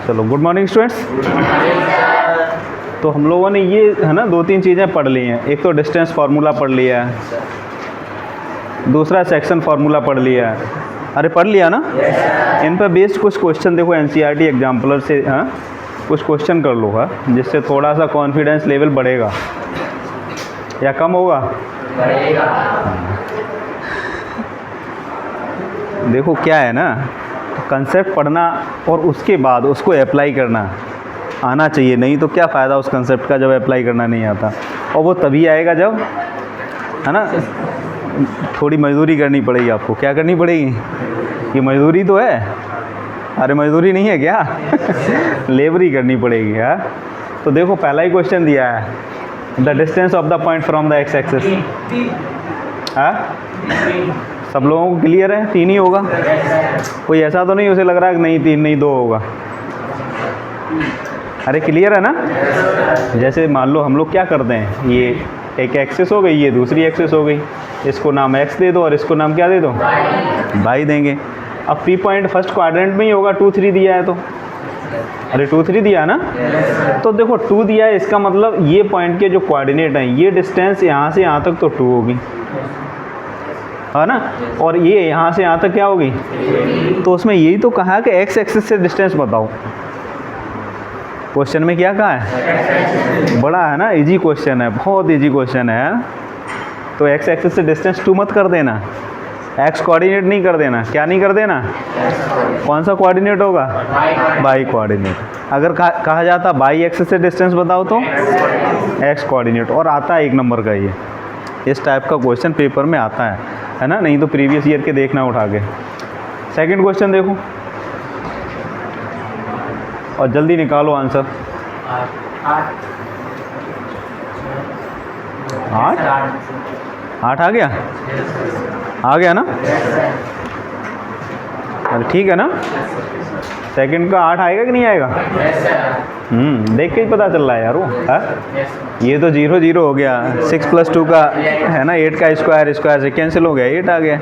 चलो good morning students. तो हम लोगों ने ये है ना 2-3 चीज़ें पढ़ ली हैं। एक तो डिस्टेंस फार्मूला पढ़ लिया है, दूसरा सेक्शन फार्मूला पढ़ लिया है। अरे पढ़ लिया ना। इन पर बेस्ड कुछ क्वेश्चन देखो एनसीईआरटी एग्जाम्पलर से, हाँ कुछ क्वेश्चन कर लो, हाँ जिससे थोड़ा सा कॉन्फिडेंस लेवल बढ़ेगा या कम होगा। देखो क्या है ना, कंसेप्ट पढ़ना और उसके बाद उसको अप्लाई करना आना चाहिए, नहीं तो क्या फ़ायदा उस कंसेप्ट का जब अप्लाई करना नहीं आता। और वो तभी आएगा जब, है ना, थोड़ी मजदूरी करनी पड़ेगी आपको। क्या करनी पड़ेगी? ये मजदूरी तो है, अरे मजदूरी नहीं है क्या लेबरी करनी पड़ेगी। हाँ तो देखो पहला ही क्वेश्चन दिया है, the distance of the point from the x axis. हाँ सब लोगों को क्लियर है? 3 ही होगा, कोई ऐसा तो नहीं उसे लग रहा है कि नहीं 3 नहीं 2 होगा। अरे क्लियर है ना। जैसे मान लो हम लोग क्या करते हैं, ये एक एक्सिस हो गई, ये दूसरी एक्सिस हो गई, इसको नाम x दे दो और इसको नाम क्या दे दो, y देंगे। अब P पॉइंट फर्स्ट क्वाड्रेंट में ही होगा, 2 3 दिया है तो, अरे 2 3 दिया ना, तो देखो 2 दिया है, इसका मतलब ये पॉइंट के जो कोऑर्डिनेट हैं, ये डिस्टेंस यहाँ से यहाँ तक तो 2 होगी, है ना, और ये यहाँ से यहाँ तक क्या होगी। तो उसमें यही तो कहा है कि एक्स एक्सिस से डिस्टेंस बताओ। क्वेश्चन में क्या कहा है, बड़ा है ना, इजी क्वेश्चन है, बहुत इजी क्वेश्चन है। तो एक्स एक्सिस से डिस्टेंस 2 मत कर देना, एक्स कोऑर्डिनेट नहीं कर देना। क्या नहीं कर देना? कौन सा कोऑर्डिनेट होगा? By coordinate. अगर कहा जाता बाई एक्सिस से डिस्टेंस बताओ तो एक्स कोऑर्डिनेट, और आता है 1 नंबर का ये, इस टाइप का क्वेश्चन पेपर में आता है ना, नहीं तो प्रीवियस ईयर के देखना उठा के। सेकंड क्वेश्चन देखो और जल्दी निकालो आंसर। 8 आ गया, आ गया ना। अरे ठीक है ना, सेकंड का 8 आएगा कि नहीं आएगा? देख के ही पता चल रहा है यार वो। ये तो 0 0 हो गया, 6 + 2 का है ना, 8 का स्क्वायर से कैंसिल हो गया, 8 आ गया।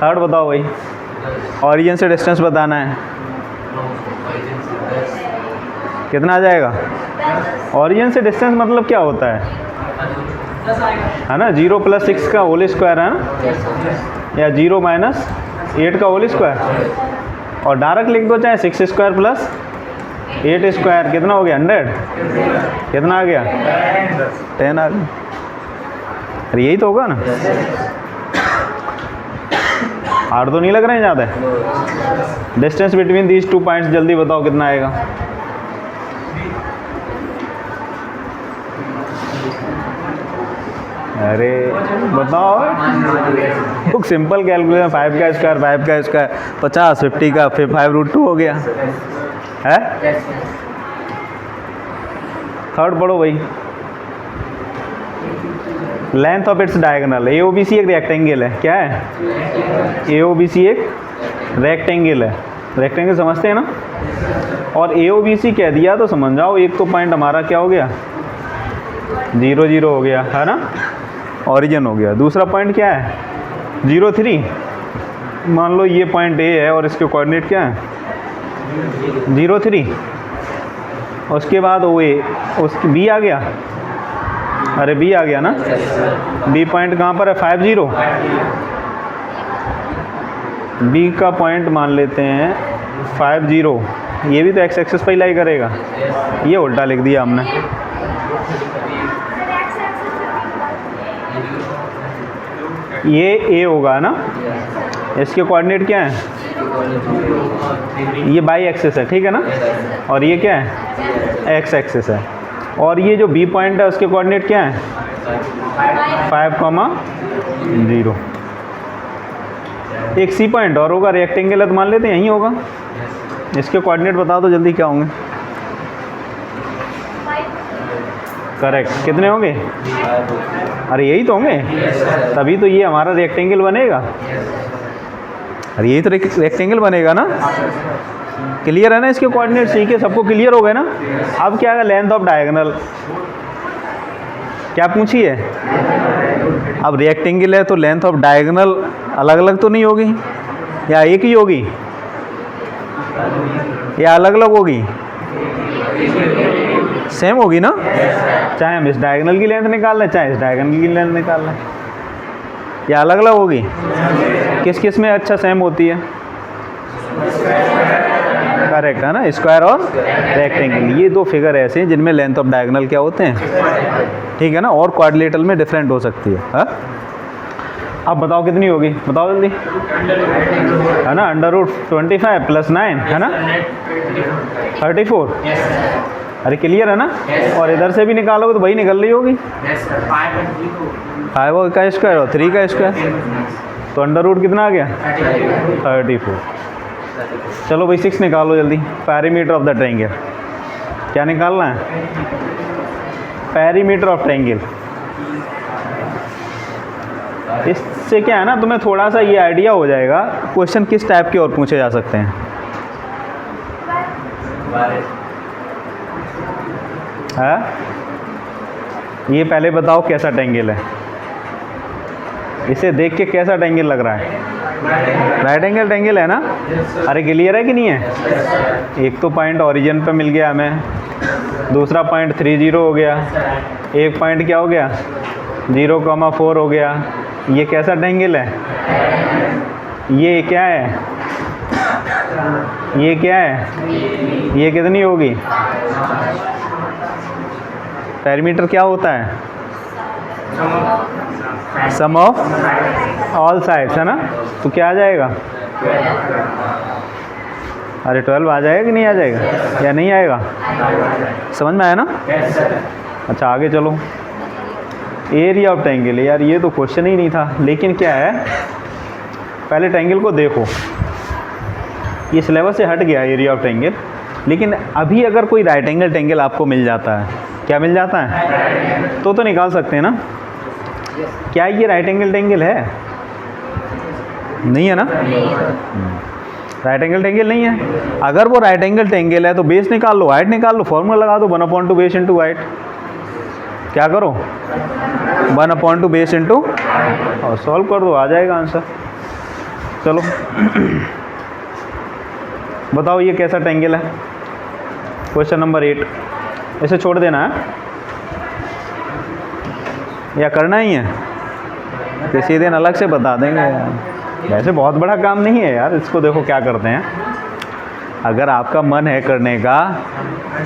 थर्ड बताओ भाई, ऑरिजिन से डिस्टेंस बताना है, कितना आ जाएगा? ऑरिजिन से डिस्टेंस मतलब क्या होता है ना, 0 + 6 का होल स्क्वायर है ना, या 0 - 8 का होल स्क्वायर, और डायरेक्ट लिख दो चाहे 6 स्क्वायर + 8 स्क्वायर, कितना हो गया? 100। कितना आ गया? 10 आ गया। अरे यही तो होगा ना। 8 तो नहीं लग रहे हैं ज़्यादा। डिस्टेंस बिटवीन दीज 2 पॉइंट्स जल्दी बताओ कितना आएगा? अरे बताओ, बुक सिंपल कैलकुलेशन, 5 का स्क्वायर 50, 50 का फिर 5√2 हो गया है। थर्ड पढ़ो भाई, length of its diagonal. AOBC एक रेक्टेंगल है, क्या है? AOBC एक रेक्टेंगल है, रेक्टेंगल समझते हैं ना। और AOBC कह दिया तो समझ जाओ, एक तो पॉइंट हमारा क्या हो गया, 0 0 हो गया, है ना, ऑरिजिन हो गया। दूसरा पॉइंट क्या है? 0 3। मान लो ये पॉइंट A है और इसके कोऑर्डिनेट क्या है? 0 3। उसके बाद OA, उसकी B आ गया, अरे B आ गया ना। B पॉइंट कहाँ पर है? 5 0। B का पॉइंट मान लेते हैं 5 0। ये भी तो एक्स एक्सिस पर ही लाई करेगा, ये उल्टा लिख दिया हमने। ये A होगा ना, इसके कोऑर्डिनेट क्या है? ये बाई एक्सिस है, ठीक है ना, और ये क्या है? एक्स एक्सिस है। और ये जो B पॉइंट है उसके कोऑर्डिनेट क्या है? 5, 0। एक C पॉइंट और होगा, रेक्टेंगल है तो मान लेते हैं यहीं होगा। इसके कोऑर्डिनेट बता दो जल्दी क्या होंगे? करेक्ट, कितने होंगे? अरे यही तो होंगे, तभी तो ये हमारा रेक्टेंगल बनेगा। अरे यही तो रेक्टेंगल बनेगा ना। क्लियर है ना? इसके कोऑर्डिनेट ठीक है, सबको क्लियर हो गए ना। अब क्या है? लेंथ ऑफ डायगोनल क्या पूछी है? अब रेक्टेंगल है तो लेंथ ऑफ डायगोनल अलग अलग तो नहीं होगी, या एक ही होगी, या अलग अलग होगी? सेम होगी ना, चाहे हम इस डायगोनल की लेंथ निकाल लें चाहे इस डायगोनल की लेंथ निकाल लें, या अलग अलग होगी? किस किस में अच्छा सेम होती है? करेक्ट है ना, स्क्वायर और रेक्टेंगल, ये दो फिगर ऐसे हैं जिनमें लेंथ ऑफ डायगोनल क्या होते हैं, ठीक है ना, और क्वाड्रिलेटरल में डिफरेंट हो सकती है। हाँ, अब बताओ कितनी होगी, बताओ जल्दी, है ना, √25 + 9 है ना 34। अरे क्लियर है ना, और इधर से भी निकालोगे तो वही निकल रही होगी, 5 का स्क्वायर और 3 का स्क्वायर, तो अंडर कितना आ गया 34। चलो भाई 6 निकालो जल्दी, पेरीमीटर ऑफ द ट्रायंगल, क्या निकालना है, पेरीमीटर ऑफ ट्रायंगल। इससे क्या है ना, तुम्हें थोड़ा सा ये आइडिया हो जाएगा क्वेश्चन किस टाइप के और पूछे जा सकते हैं। हाँ, ये पहले बताओ कैसा ट्रायंगल है, इसे देख के कैसा ट्रायंगल लग रहा है, राइट एंगल ट्रायंगल है ना। अरे क्लियर है कि नहीं है, एक तो पॉइंट ओरिजिन पे मिल गया हमें, दूसरा पॉइंट 30 हो गया, एक पॉइंट क्या हो गया 0,4 हो गया। ये कैसा ट्रायंगल है, ये क्या है, ये क्या है, ये कितनी होगी, पेरीमीटर क्या होता है, सम ऑफ ऑल साइड्स है ना, तो क्या आ जाएगा, अरे 12 आ जाएगा कि नहीं आ जाएगा, या नहीं आएगा, समझ में आया ना। अच्छा आगे चलो, एरिया ऑफ ट्रायंगल, यार ये तो क्वेश्चन ही नहीं था, लेकिन क्या है, पहले ट्रायंगल को देखो, ये सिलेबस से हट गया एरिया ऑफ ट्रायंगल, लेकिन अभी अगर कोई राइट एंगल ट्रायंगल आपको मिल जाता है, क्या मिल जाता है, तो निकाल सकते हैं ना। क्या ये राइट एंगल ट्रायंगल है, नहीं है ना, राइट एंगल ट्रायंगल नहीं है। अगर वो राइट एंगल ट्रायंगल है तो बेस निकाल लो, हाइट निकाल लो, फॉर्मूला लगा दो 1/2 बेस इंटू हाइट, क्या करो 1/2 बेस इंटू, और सॉल्व कर दो, आ जाएगा आंसर। चलो बताओ ये कैसा ट्रायंगल है, क्वेश्चन नंबर 8, इसे छोड़ देना है या करना ही है, किसी दिन अलग से बता देंगे यार, वैसे बहुत बड़ा काम नहीं है यार। इसको देखो क्या करते हैं, अगर आपका मन है करने का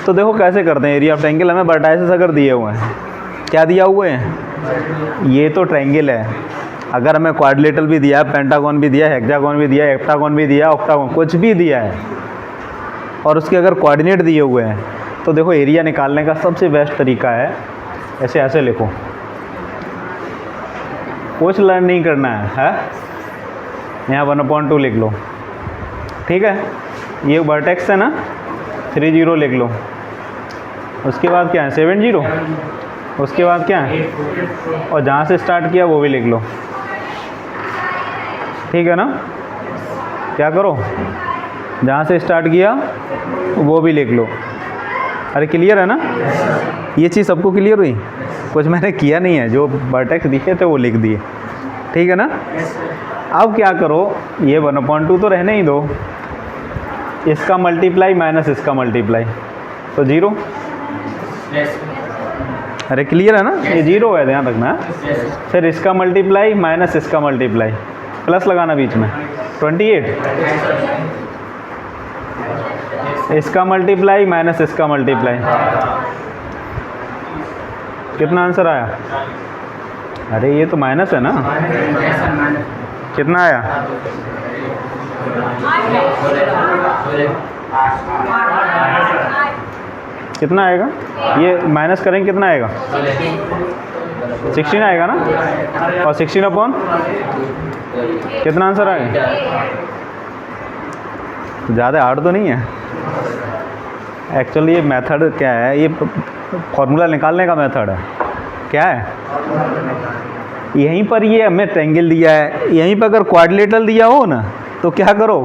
तो देखो कैसे करते हैं। एरिया ऑफ ट्रायंगल हमें वर्टाइसेस अगर दिए हुए हैं, क्या दिया हुए हैं, ये तो ट्रायंगल है, अगर हमें क्वाड्रिलेटरल भी दिया है, पेंटागन भी दिया है, हेक्सागन भी दिया है, हेप्टागन भी दिया है, ऑक्टागन कुछ भी दिया है, और उसके अगर कोऑर्डिनेट दिए हुए हैं, तो देखो एरिया निकालने का सबसे बेस्ट तरीका है ऐसे ऐसे लिखो, कुछ लर्न नहीं करना है, यहाँ 1/2 लिख लो, ठीक है। ये वर्टेक्स है ना, 30 लिख लो, उसके बाद क्या है 70, उसके बाद क्या है, और जहाँ से स्टार्ट किया वो भी लिख लो, ठीक है ना। क्या करो, जहाँ से स्टार्ट किया वो भी लिख लो। अरे क्लियर है ना, ये चीज़ सबको क्लियर हुई, कुछ मैंने किया नहीं है, जो वर्टेक्स दिखे थे वो लिख दिए, ठीक है ना। अब क्या करो, ये 1/2 तो रहने ही दो, इसका मल्टीप्लाई माइनस इसका मल्टीप्लाई तो 0। अरे क्लियर है ना, ये 0 है, ध्यान रखना। फिर इसका मल्टीप्लाई माइनस इसका मल्टीप्लाई, प्लस लगाना बीच में 28, इसका मल्टीप्लाई माइनस इसका मल्टीप्लाई, कितना आंसर आया। अरे ये तो माइनस है ना, कितना आया, कितना आएगा, ये माइनस करेंगे कितना आएगा 16 आएगा ना, और 16 अपॉन कितना आंसर आएगा, ज़्यादा हार्ड तो नहीं है। एक्चुअली ये मेथड क्या है, ये फॉर्मूला निकालने का मेथड है, क्या है, यहीं पर ये हमें ट्रायंगल दिया है, यहीं पर अगर क्वाड्रिलेटरल दिया हो ना तो क्या करो,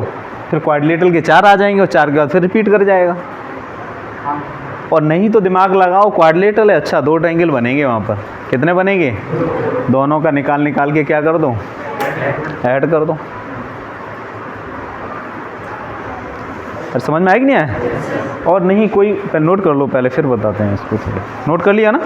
फिर क्वाड्रिलेटरल के 4 आ जाएंगे और 4 के बाद फिर रिपीट कर जाएगा, और नहीं तो दिमाग लगाओ क्वाड्रिलेटरल है, अच्छा 2 ट्रायंगल बनेंगे वहाँ पर, कितने बनेंगे, दोनों का निकाल के क्या कर दो, ऐड कर दो। अरे समझ में आया कि नहीं आया? और नहीं कोई नोट कर लो पहले, फिर बताते हैं इसको। थोड़ा नोट कर लिया ना?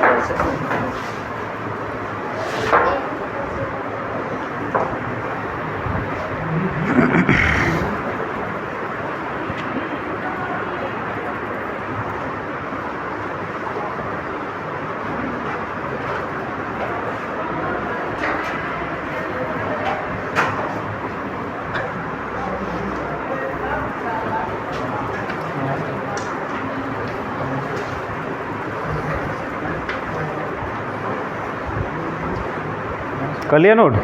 कर लिया नोट?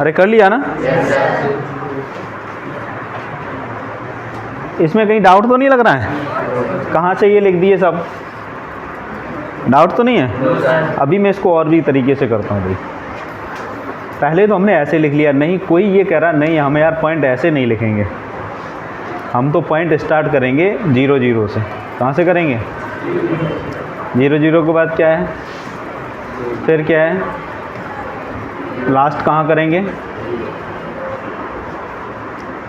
अरे कर लिया ना? इसमें कहीं डाउट तो नहीं लग रहा है? कहाँ से ये लिख दिए सब? डाउट तो नहीं है? अभी मैं इसको और भी तरीके से करता हूँ भाई। पहले तो हमने ऐसे लिख लिया, नहीं कोई ये कह रहा नहीं हम यार पॉइंट ऐसे नहीं लिखेंगे, हम तो पॉइंट स्टार्ट करेंगे 0 0 से। कहाँ से करेंगे? 0 0 के बाद क्या है, फिर क्या है, लास्ट कहाँ करेंगे?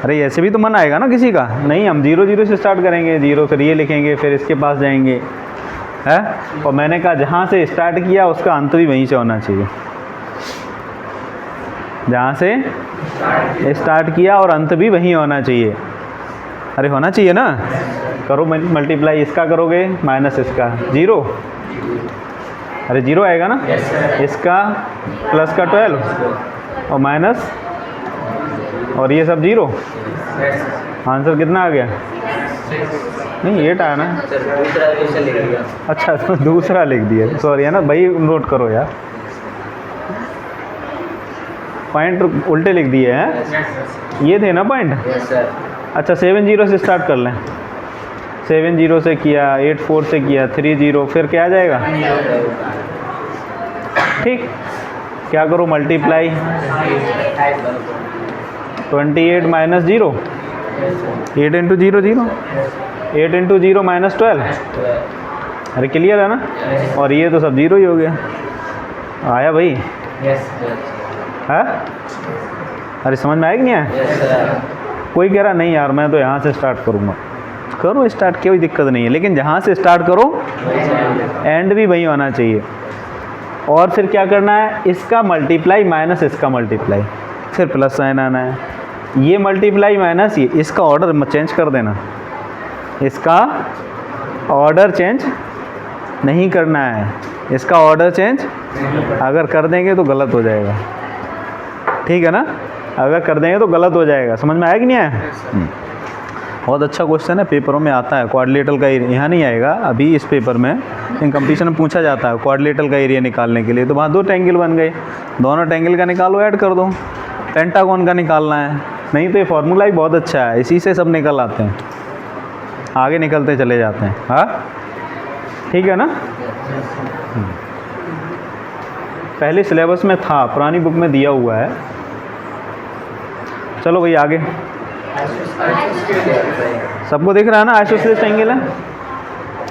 अरे ऐसे भी तो मन आएगा ना किसी का, नहीं हम 0 0 से स्टार्ट करेंगे, 0 फिर ये लिखेंगे, फिर इसके पास जाएंगे, है। और मैंने कहा जहाँ से स्टार्ट किया उसका अंत भी वहीं से होना चाहिए। जहाँ से स्टार्ट किया और अंत भी वहीं होना चाहिए। अरे होना चाहिए ना? करो मल्टीप्लाई, इसका करोगे माइनस इसका 0, अरे 0 आएगा ना? इसका प्लस का 12 और माइनस और ये सब 0। आंसर कितना आ गया? नहीं 8 आया ना? अच्छा तो दूसरा लिख दिया, सॉरी है ना भाई, नोट करो यार, पॉइंट उल्टे लिख दिए हैं। ये थे ना पॉइंट? अच्छा 7 0 से स्टार्ट कर लें। 7 0 से किया, 8 4 से किया, 3 0, फिर क्या आ जाएगा? ठीक, क्या करो multiply 28 minus 0, 8 into 0 0, 8 into 0 minus 12। अरे क्लियर है ना? और ये तो सब 0 ही हो गया। आया भाई? है? अरे समझ में आया कि नहीं आया? कोई कह रहा नहीं यार मैं तो यहाँ से स्टार्ट करूँगा, करो स्टार्ट, कोई दिक्कत नहीं है, लेकिन जहाँ से स्टार्ट करो एंड भी वही होना चाहिए। और फिर क्या करना है, इसका मल्टीप्लाई माइनस इसका मल्टीप्लाई, फिर प्लस साइन आना है। ये मल्टीप्लाई माइनस ये, इसका ऑर्डर चेंज कर देना, इसका ऑर्डर चेंज नहीं करना है, इसका ऑर्डर चेंज अगर कर देंगे तो गलत हो जाएगा, ठीक है ना? अगर कर देंगे तो गलत हो जाएगा। समझ में आया कि नहीं आया? बहुत अच्छा क्वेश्चन है, पेपरों में आता है। क्वाड्रिलेटरल का एरिया यहाँ नहीं आएगा अभी इस पेपर में, लेकिन कंपटीशन में पूछा जाता है क्वाड्रिलेटरल का एरिया निकालने के लिए। तो वहाँ 2 ट्रायंगल बन गए, दोनों ट्रायंगल का निकालो, ऐड कर दो। पेंटागन का निकालना है, नहीं तो ये फार्मूला ही बहुत अच्छा है, इसी से सब निकल आते हैं, आगे निकलते चले जाते हैं। हाँ ठीक है ना? पहले सिलेबस में था, पुरानी बुक में दिया हुआ है। चलो भाई आगे, सबको दिख रहा है ना? आइसोसेलेस ट्रायंगल है,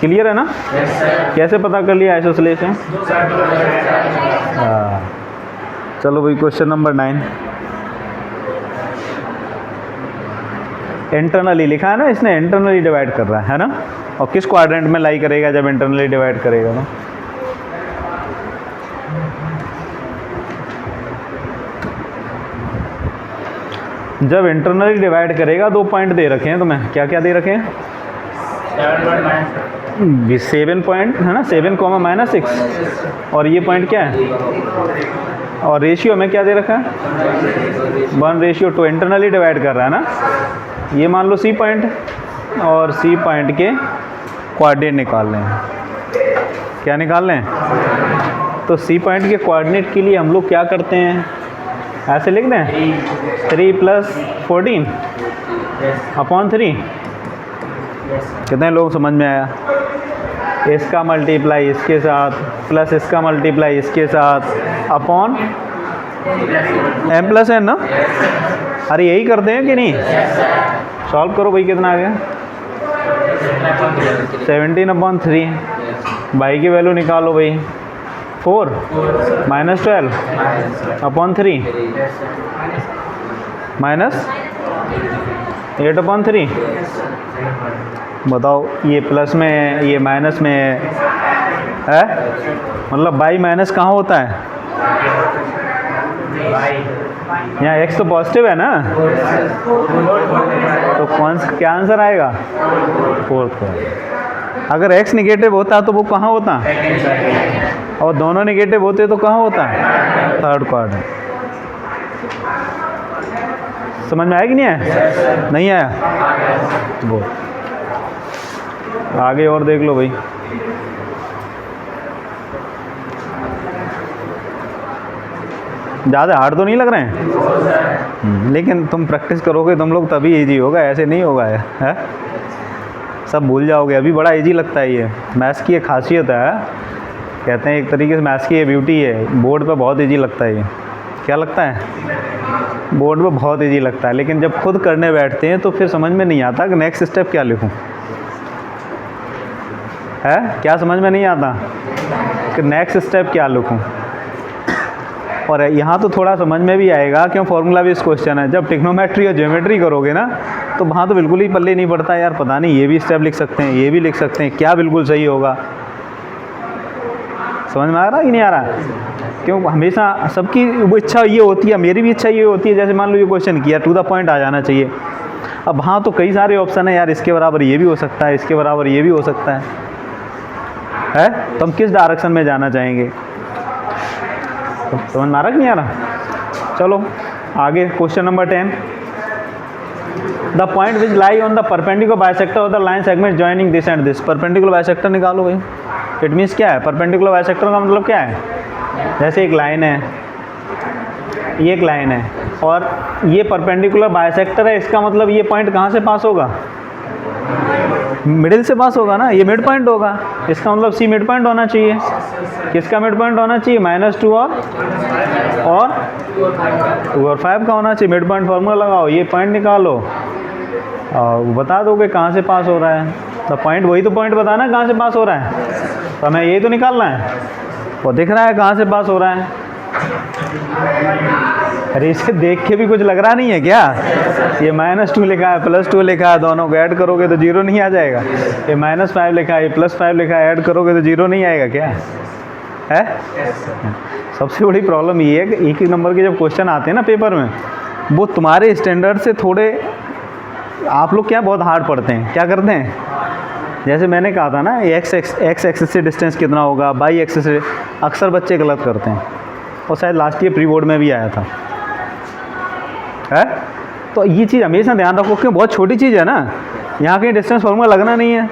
क्लियर है ना? कैसे पता कर लिया आइसोसेलेस है? हाँ चलो भाई क्वेश्चन नंबर 9। इंटरनली लिखा है ना इसने, इंटरनली डिवाइड कर रहा है ना? और किस क्वाड्रेंट में लाई करेगा जब इंटरनली डिवाइड करेगा ना? जब इंटरनली डिवाइड करेगा 2 पॉइंट दे रखे हैं तुम्हें, क्या क्या दे रखे हैं? 7 पॉइंट है ना, 7 कॉमा माइनस 6, और ये पॉइंट क्या है? और रेशियो में क्या दे रखा है? 1:2। इंटरनली डिवाइड कर रहा है ना? ये मान लो सी पॉइंट, और सी पॉइंट के कोऑर्डिनेट निकाल लें। क्या निकाल लें? तो सी पॉइंट के कोऑर्डिनेट के लिए हम लोग क्या करते हैं, ऐसे लिख दें 3 + 14 अपॉन 3। कितने लोग समझ में आया? इसका मल्टीप्लाई इसके साथ प्लस इसका मल्टीप्लाई इसके साथ अपॉन m+n ना? अरे यही करते हैं कि नहीं? सॉल्व करो भाई, कितना आ गया? 17/3। बाई की वैल्यू निकालो भाई, 4 - 12/3 - 8/3। बताओ, ये प्लस में है, ये माइनस में है, मतलब बाई माइनस कहाँ होता है? यहाँ एक्स तो पॉजिटिव है ना, तो कौन सा क्या आंसर आएगा? फोर्थ का। अगर एक्स निगेटिव होता तो वो कहाँ होता, और दोनों निगेटिव होते तो कहाँ होता? Third quadrant. समझ में आया कि नहीं आया? नहीं आया? वो आगे और देख लो भाई। ज़्यादा हार्ड तो नहीं लग रहे हैं? लेकिन तुम प्रैक्टिस करोगे तुम लोग तभी इजी होगा, ऐसे नहीं होगा है? सब भूल जाओगे। अभी बड़ा इजी लगता है ये, मैथ्स की एक खासियत है। कहते हैं एक तरीके से मैथ्स की ये ब्यूटी है, बोर्ड पे बहुत इजी लगता है ये। क्या लगता है? बोर्ड पे बहुत इजी लगता है, लेकिन जब खुद करने बैठते हैं तो फिर समझ में नहीं आता कि नेक्स्ट स्टेप क्या लिखूं। है क्या समझ में नहीं आता कि नेक्स्ट स्टेप क्या लिखूं? और यहाँ तो थोड़ा समझ में भी आएगा, क्यों? फॉर्मूला भी इस क्वेश्चन है। जब ट्रिग्नोमेट्री और ज्योमेट्री करोगे ना, तो वहाँ तो बिल्कुल ही पल्ले नहीं पड़ता यार, पता नहीं ये भी स्टेप लिख सकते हैं, ये भी लिख सकते हैं, क्या बिल्कुल सही होगा। समझ में आ रहा कि नहीं आ रहा? क्यों? हमेशा सबकी वो इच्छा ये होती है, मेरी भी इच्छा ये होती है, जैसे मान लो ये क्वेश्चन किया, टू द पॉइंट आ जाना चाहिए। अब हाँ तो कई सारे ऑप्शन है यार, इसके बराबर ये भी हो सकता है, इसके बराबर ये भी हो सकता है? तो हम किस डायरेक्शन में जाना चाहेंगे? समझ में आ रहा कि नहीं आ रहा? चलो आगे, question number 10। The point which lie on the perpendicular bisector of the line segment joining this and this. Perpendicular bisector निकालो भाई। इट मीन्स क्या है? परपेंडिकुलर बाइसेक्टर का मतलब क्या है? जैसे एक लाइन है, ये एक लाइन है, और ये परपेंडिकुलर बाइसेक्टर है, इसका मतलब ये पॉइंट कहाँ से पास होगा? मिडिल से पास होगा ना, ये मिड पॉइंट होगा। इसका मतलब सी मिड पॉइंट होना चाहिए। किसका मिड पॉइंट होना चाहिए? -2 और 2 और 5 का होना चाहिए। मिड पॉइंट फार्मूला लगाओ, ये पॉइंट निकालो और बता दोगे कहाँ से पास हो रहा है। तो पॉइंट, वही तो पॉइंट बताना कहाँ से पास हो रहा है, तो हमें यही तो निकालना है। और दिख रहा है कहाँ से पास हो रहा है। अरे इसे देख के भी कुछ लग रहा नहीं है क्या? ये -2 लिखा है, +2 लिखा है, दोनों को ऐड करोगे तो 0 नहीं आ जाएगा। ये -5 लिखा है, ये +5 लिखा है, ऐड करोगे तो 0 नहीं आएगा क्या? है? सबसे बड़ी प्रॉब्लम ये है कि एक नंबर के जब क्वेश्चन आते हैं ना पेपर में, वो तुम्हारे स्टैंडर्ड से थोड़े, आप लोग क्या बहुत हार्ड पढ़ते हैं। क्या करते हैं? जैसे मैंने कहा था ना, एक्स एक्सिस से डिस्टेंस कितना होगा, बाई एक्सिस से, अक्सर बच्चे गलत करते हैं, और शायद लास्ट ईयर प्री बोर्ड में भी आया था। है? तो ये चीज़ हमेशा ध्यान रखो, क्योंकि बहुत छोटी चीज़ है ना। यहाँ कहीं डिस्टेंस फार्मूला लगना नहीं है,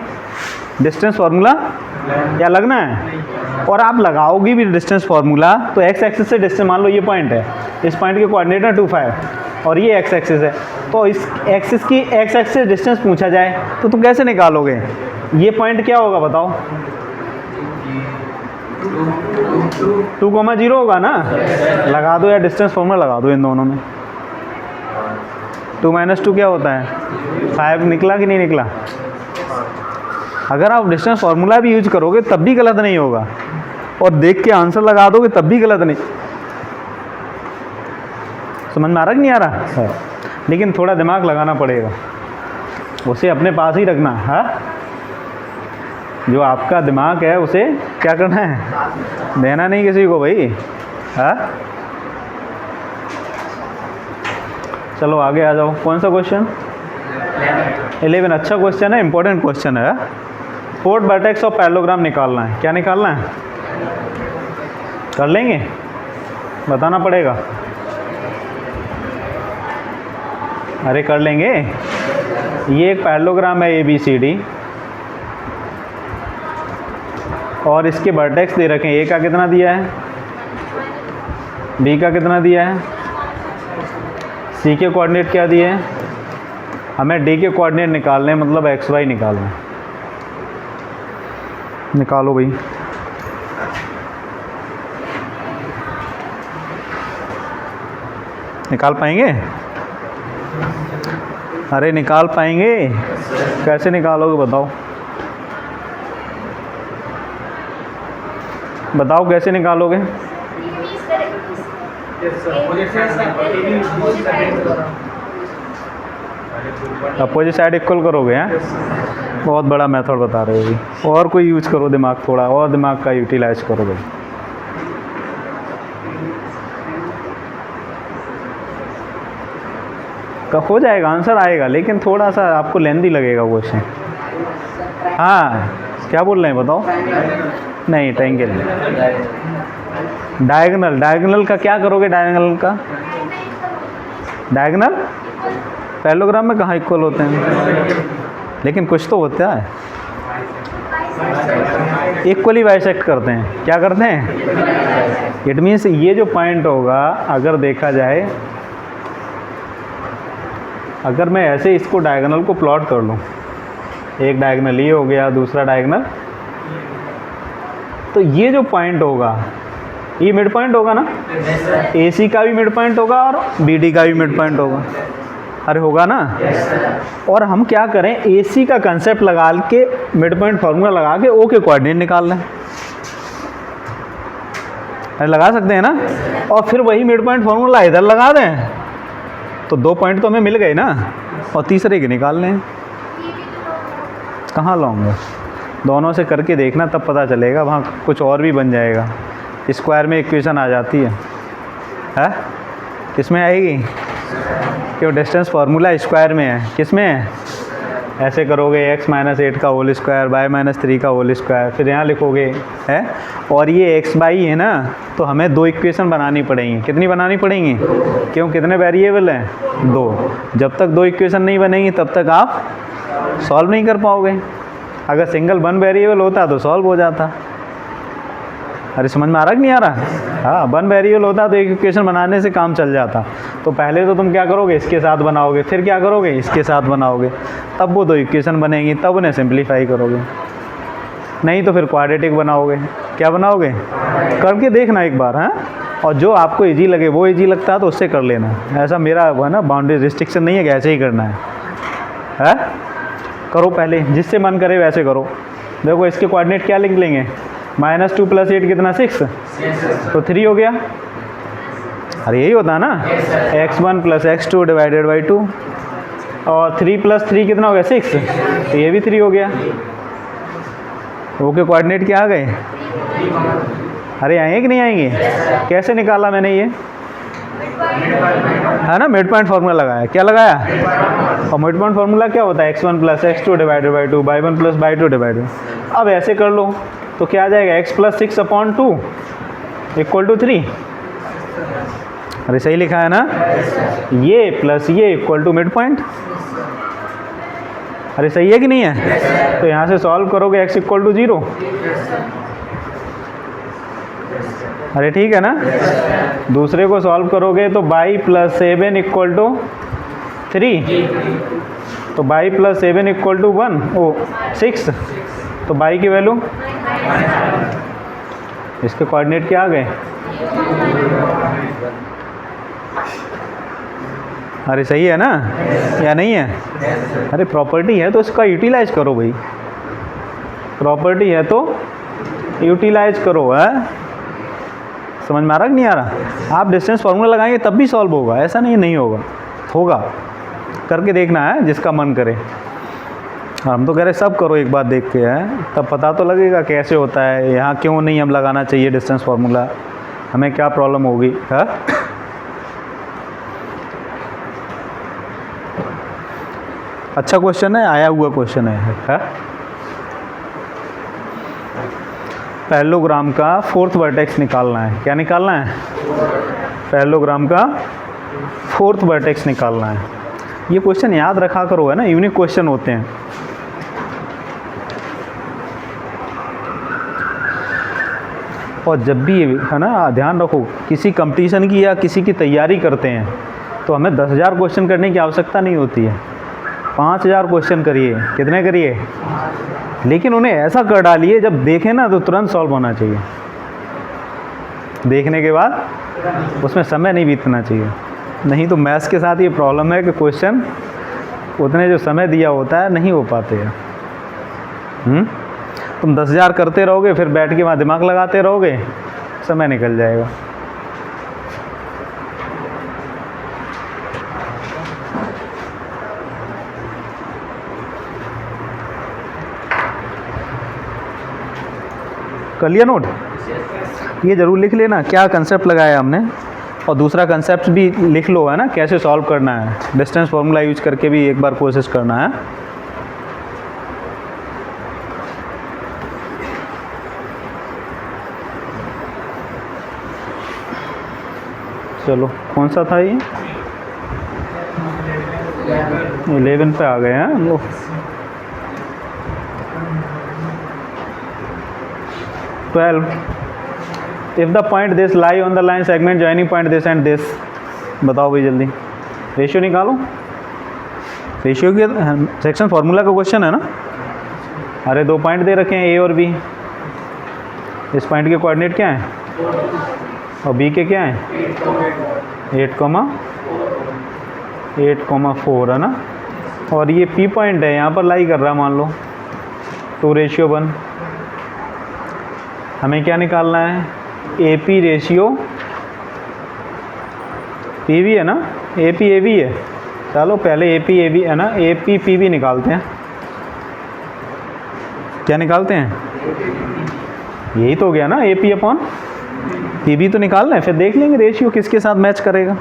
डिस्टेंस फार्मूला या लगना है, और आप लगाओगे भी डिस्टेंस फार्मूला तो एक्स एक्सिस से डिस्टेंस, मान लो ये पॉइंट है, इस पॉइंट के कोऑर्डिनेट है 2, 5 और ये एक्स एक्सिस है, तो इस एक्सिस की एक्स एक्सिस डिस्टेंस पूछा जाए तो तुम कैसे निकालोगे? ये पॉइंट क्या होगा बताओ? 2,0 होगा ना। लगा दो या डिस्टेंस फार्मूला लगा दो इन दोनों में। 2 - 2 क्या होता है? 5 निकला कि नहीं निकला? अगर आप डिस्टेंस फार्मूला भी यूज करोगे तब भी गलत नहीं होगा, और देख के आंसर लगा दोगे तब भी गलत नहीं। समझ में आ रहा कि नहीं आ रहा? है। लेकिन थोड़ा दिमाग लगाना पड़ेगा, उसे अपने पास ही रखना है। जो आपका दिमाग है उसे क्या करना है? देना नहीं किसी को भाई। है? चलो आगे आ जाओ। कौन सा क्वेश्चन? 11। अच्छा क्वेश्चन है, इंपॉर्टेंट क्वेश्चन है। फोर्थ वर्टेक्स ऑफ पैरेललोग्राम निकालना है। क्या निकालना है? कर लेंगे? बताना पड़ेगा। अरे कर लेंगे। ये एक पैरेललोग्राम है ABCD, और इसके वर्टेक्स दे रखे हैं। A का कितना दिया है, B का कितना दिया है, C के कोऑर्डिनेट क्या दिए हैं, हमें D के कोऑर्डिनेट निकालने हैं, मतलब XY निकालना है। निकालो भाई। निकाल पाएंगे? अरे निकाल पाएंगे? कैसे निकालोगे बताओ? बताओ कैसे निकालोगे? अपोजिट साइड इक्वल करोगे हैं। बहुत बड़ा मेथड बता रहे हो अभी। और कोई यूज करो दिमाग, थोड़ा और दिमाग का यूटिलाइज करो भाई। तो हो जाएगा, आंसर आएगा, लेकिन थोड़ा सा आपको लेंदी लगेगा क्वेश्चन। हाँ क्या बोल रहे हैं बताओ? नहीं ट्रायंगल, डायगोनल। डायगोनल का क्या करोगे? डायगोनल का डायगोनल पैरेललोग्राम में कहाँ इक्वल होते हैं, लेकिन कुछ तो होता है। इक्वली बाइसेक्ट करते हैं। क्या करते हैं? इट मीन्स ये जो पॉइंट होगा, अगर देखा जाए, अगर मैं ऐसे इसको डायगोनल को प्लॉट कर लूँ, एक डायगोनल ये हो गया, दूसरा डायगोनल, तो ये जो पॉइंट होगा ये मिड पॉइंट होगा ना। AC का भी मिड पॉइंट होगा और BD का भी मिड पॉइंट होगा। अरे होगा ना। और हम क्या करें, AC का कंसेप्ट लगा के मिड पॉइंट फार्मूला लगा के O के कोऑर्डिनेट निकाल लें। अरे लगा सकते हैं ना। और फिर वही मिड पॉइंट फार्मूला इधर लगा दें, तो 2 पॉइंट तो हमें मिल गए ना, और तीसरे के निकाल लें। कहाँ लाऊंगा? दोनों से करके देखना, तब पता चलेगा। वहाँ कुछ और भी बन जाएगा। स्क्वायर में इक्वेशन आ जाती है किसमें आएगी? क्यों? डिस्टेंस फार्मूला स्क्वायर में है। किसमें है? ऐसे करोगे x - 8 का होल स्क्वायर, y - 3 का होल स्क्वायर, फिर यहाँ लिखोगे है। और ये x बाई है ना, तो हमें 2 इक्वेशन बनानी पड़ेंगी। कितनी बनानी पड़ेंगी? क्यों? कितने वेरिएबल हैं? 2। जब तक 2 इक्वेशन नहीं बनेंगी तब तक आप सॉल्व नहीं कर पाओगे। अगर सिंगल 1 वेरिएबल होता तो सॉल्व हो जाता। अरे समझ में आ रहा कि नहीं आ रहा? हाँ, 1 वेरिएबल होता तो एक इक्वेशन बनाने से काम चल जाता। तो पहले तो तुम क्या करोगे, इसके साथ बनाओगे, फिर क्या करोगे, इसके साथ बनाओगे, तब वो 2 इक्वेशन बनेंगी, तब उन्हें सिंप्लीफाई करोगे। नहीं तो फिर क्वाड्रेटिक बनाओगे। क्या बनाओगे? करके देखना एक बार। हाँ, और जो आपको इजी लगे, वो इजी लगता है तो उससे कर लेना। ऐसा मेरा है ना, बाउंड्री रिस्ट्रिक्शन नहीं है कि ऐसे ही करना है। करो पहले, जिससे मन करे वैसे करो। देखो इसके कोऑर्डिनेट क्या लिख लेंगे? -2 + 8 कितना? 6। तो 3 हो गया। अरे यही होता है ना, x1 + x2 / 2। और 3 + 3 कितना हो गया? 6। तो ये भी 3 हो गया। ओके, कोऑर्डिनेट क्या आ गए? अरे आएंगे कि नहीं आएंगे? कैसे निकाला मैंने ये? है ना, मिड पॉइंट फार्मूला लगाया। क्या लगाया? और मिड पॉइंट फार्मूला क्या होता है? x1 + x2 / 2, y1 + y2 / 2। अब ऐसे कर लो तो क्या आ जाएगा? x + 6/2 = 3। अरे सही लिखा है ना? ये प्लस ये = मिड पॉइंट। अरे सही है कि नहीं है? तो यहाँ से सॉल्व करोगे x = 0। अरे ठीक है ना। दूसरे को सॉल्व करोगे तो y + 7 = 3। तो y + 7 = 6। तो y की वैल्यू, इसके कोऑर्डिनेट क्या आ गए? अरे सही है ना या नहीं है? अरे प्रॉपर्टी है तो इसका यूटिलाइज करो भाई। प्रॉपर्टी है तो यूटिलाइज करो। है समझ में आ रहा कि नहीं आ रहा? आप डिस्टेंस फार्मूला लगाएंगे तब भी सॉल्व होगा, ऐसा नहीं होगा। होगा, करके देखना है जिसका मन करे। हम तो कह रहे सब करो एक बार देख के, है तब पता तो लगेगा कैसे होता है। यहाँ क्यों नहीं हम लगाना चाहिए डिस्टेंस फार्मूला, हमें क्या प्रॉब्लम होगी। है अच्छा क्वेश्चन है, आया हुआ क्वेश्चन है? पैरेललोग्राम का 4th वर्टेक्स निकालना है। क्या निकालना है? पैरेललोग्राम का 4th वर्टेक्स निकालना है। ये क्वेश्चन याद रखा करो, है ना, यूनिक क्वेश्चन होते हैं। और जब भी, है ना, ध्यान रखो, किसी कंपटीशन की या किसी की तैयारी करते हैं तो हमें 10,000 क्वेश्चन करने की आवश्यकता नहीं होती है। 5,000 क्वेश्चन करिए। कितने करिए? लेकिन उन्हें ऐसा कर डालिए जब देखें ना तो तुरंत सॉल्व होना चाहिए। देखने के बाद उसमें समय नहीं बीतना चाहिए। नहीं तो मैथ्स के साथ ये प्रॉब्लम है कि क्वेश्चन उतने जो समय दिया होता है नहीं हो पाते हैं। तुम 10,000 करते रहोगे, फिर बैठ के वहाँ दिमाग लगाते रहोगे, समय निकल जाएगा। कर लिया नोट? ये ज़रूर लिख लेना क्या कंसेप्ट लगाया हमने, और दूसरा कंसेप्ट भी लिख लो, है ना, कैसे सॉल्व करना है। डिस्टेंस फार्मूला यूज करके भी एक बार कोशिश करना है। चलो कौन सा था ये? 11 पे आ गए हैं हम लोग। 12 if the point this lie on the line segment joining point this and this, बताओ भाई जल्दी, रेशियो निकालो। रेशियो की सेक्शन फार्मूला का क्वेश्चन है ना। अरे 2 पॉइंट दे रखे हैं, ए और बी। इस पॉइंट के कोऑर्डिनेट क्या हैं और बी के क्या हैं? 8,4 है ना। और ये पी पॉइंट है, यहाँ पर लाई कर रहा है मान लो। 2:1। हमें क्या निकालना है? A P ratio P V है ना, ए पी ए वी है। चलो पहले ए पी ए वी है ना, ए पी पी वी निकालते हैं। क्या निकालते हैं? यही तो हो गया ना, ए पी अपॉन पी वी तो निकालना है, फिर देख लेंगे रेशियो किसके साथ मैच करेगा।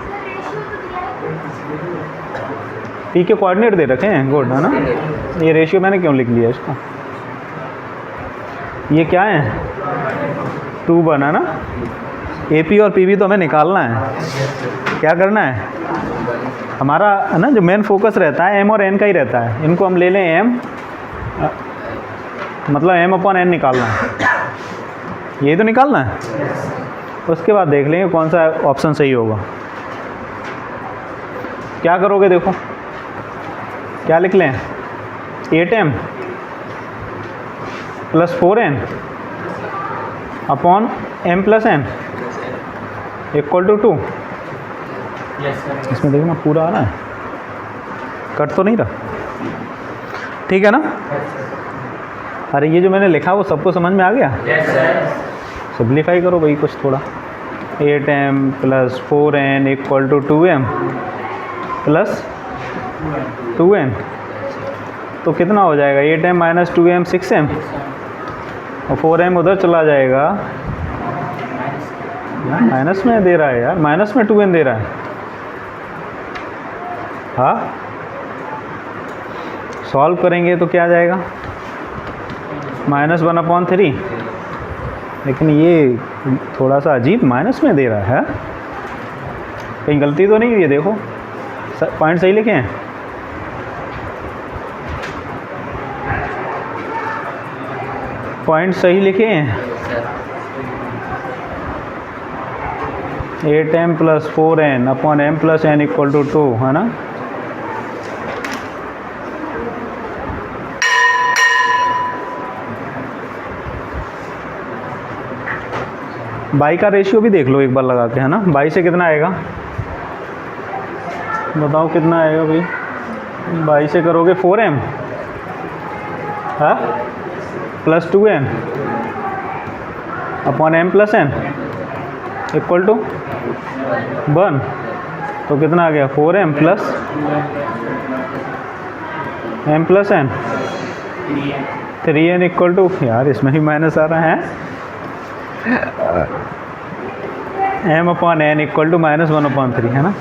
पी के कोऑर्डिनेट दे रखे हैं, गुड है ना। ये रेशियो मैंने क्यों लिख लिया इसको? ये क्या है? 2 बना ना। ए पी और पी वी तो हमें निकालना है। क्या करना है हमारा, है ना, जो मेन फोकस रहता है एम और एन का ही रहता है। इनको हम ले लें एम, मतलब एम अपॉन एन निकालना है, यही तो निकालना है। उसके बाद देख लेंगे कौन सा ऑप्शन सही होगा। क्या करोगे देखो, क्या लिख लें? 8m + 4n upon m + n = 2। इसमें देखना पूरा आ रहा है, कट तो नहीं रहा, ठीक है ना। अरे ये जो मैंने लिखा वो सबको समझ में आ गया? सिंप्लीफाई करो भाई कुछ थोड़ा। 8m + 4n = 2m + 2n, तो कितना हो जाएगा? 8m - 2m 6m, और 4m उधर चला जाएगा। माइनस में दे रहा है यार, माइनस में 2n दे रहा है। हाँ, सॉल्व करेंगे तो क्या आ जाएगा? -1/3। लेकिन ये थोड़ा सा अजीब माइनस में दे रहा है, कहीं गलती तो नहीं हुई है? देखो पॉइंट सही लिखे हैं। पॉइंट सही लिखे हैं। 8m + 4n upon m + n = 2 है ना। बाई का रेशियो भी देख लो एक बार लगा के, है ना। बाई से कितना आएगा बताओ, कितना आएगा भाई? बाई से करोगे 4m हाँ + 2n अपॉन m + n = 1। तो कितना आ गया? 4m + m + n 3n = यार इसमें ही माइनस आ रहा है। m अपॉन n = -1/3 है ना।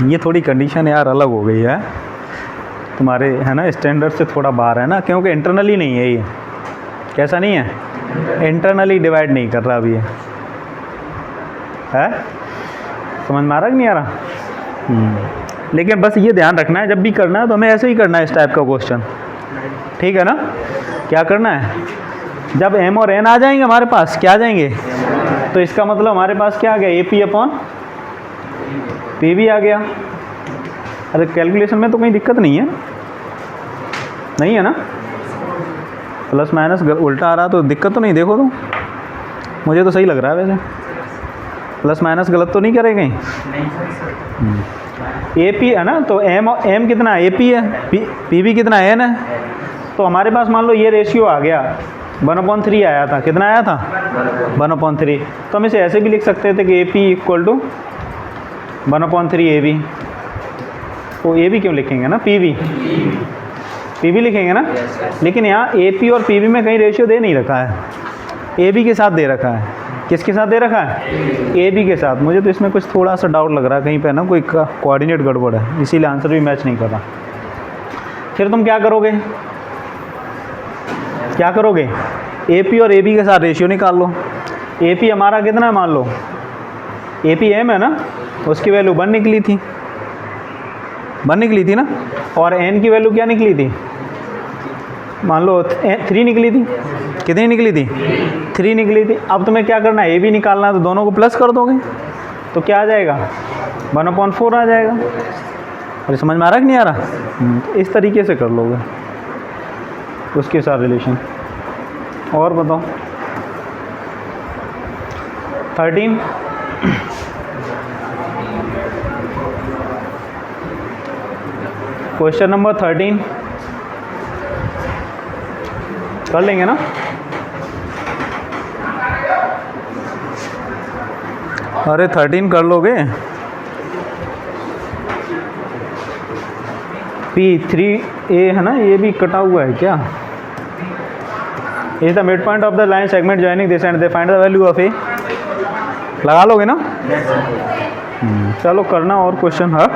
ये थोड़ी कंडीशन यार अलग हो गई है तुम्हारे, है ना, स्टैंडर्ड से थोड़ा बाहर है ना, क्योंकि इंटरनली नहीं है ये। कैसा नहीं है? इंटरनली डिवाइड नहीं कर रहा अभी ये, है। समझ में आ रहा कि नहीं आ रहा? लेकिन बस ये ध्यान रखना है, जब भी करना है तो हमें ऐसे ही करना है इस टाइप का क्वेश्चन, ठीक है ना। क्या करना है, जब m और n आ जाएंगे हमारे पास, क्या आ जाएंगे, तो इसका मतलब हमारे पास क्या आ गया? A P upon P V आ गया। अरे कैलकुलेशन में तो कोई दिक्कत नहीं है, नहीं है ना। प्लस माइनस उल्टा आ रहा तो दिक्कत तो नहीं? देखो तो मुझे तो सही लग रहा है वैसे। प्लस माइनस गलत तो नहीं करे कहीं? ए पी है ना, तो m कितना ए पी है, पी वी कितना n है। तो हमारे पास मान लो ये रेशियो आ गया, 1/3 आया था। कितना आया था? 1/3। तो हम इसे ऐसे भी लिख सकते थे कि ए पी = 1/3 ए वी। तो ए वी क्यों लिखेंगे ना, पी वी लिखेंगे ना। लेकिन यहाँ ए पी और पी वी में कहीं रेशियो दे नहीं रखा है, ए बी के साथ दे रखा है। किसके साथ दे रखा है? ए बी के साथ। मुझे तो इसमें कुछ थोड़ा सा डाउट लग रहा है, कहीं पे ना कोई कोऑर्डिनेट गड़बड़ है, इसीलिए आंसर भी मैच नहीं कर रहा। फिर तुम क्या करोगे? क्या करोगे? ए पी और ए बी के साथ रेशियो निकाल लो। ए पी हमारा कितना है मान लो, ए पी एम है ना, उसकी वैल्यू 1 निकली थी, 1 निकली थी ना, और एन की वैल्यू क्या निकली थी? मान लो 3 निकली थी। कितनी निकली थी? 3 निकली थी। अब तुम्हें क्या करना है? ए बी निकालना है, तो दोनों को प्लस कर दोगे तो क्या आ जाएगा? 1/4 आ जाएगा। अरे समझ में आ रहा है कि नहीं आ रहा? इस तरीके से कर लोगे उसके साथ रिलेशन। और बताओ 13। क्वेश्चन नंबर 13 कर लेंगे ना? अरे 13 कर लोगे? P3A है ना, ये भी कटा हुआ है क्या? Is the mid point of the line segment joining this and they find the value of A. लगा लोगे ना? चलो करना और क्वेश्चन। हाँ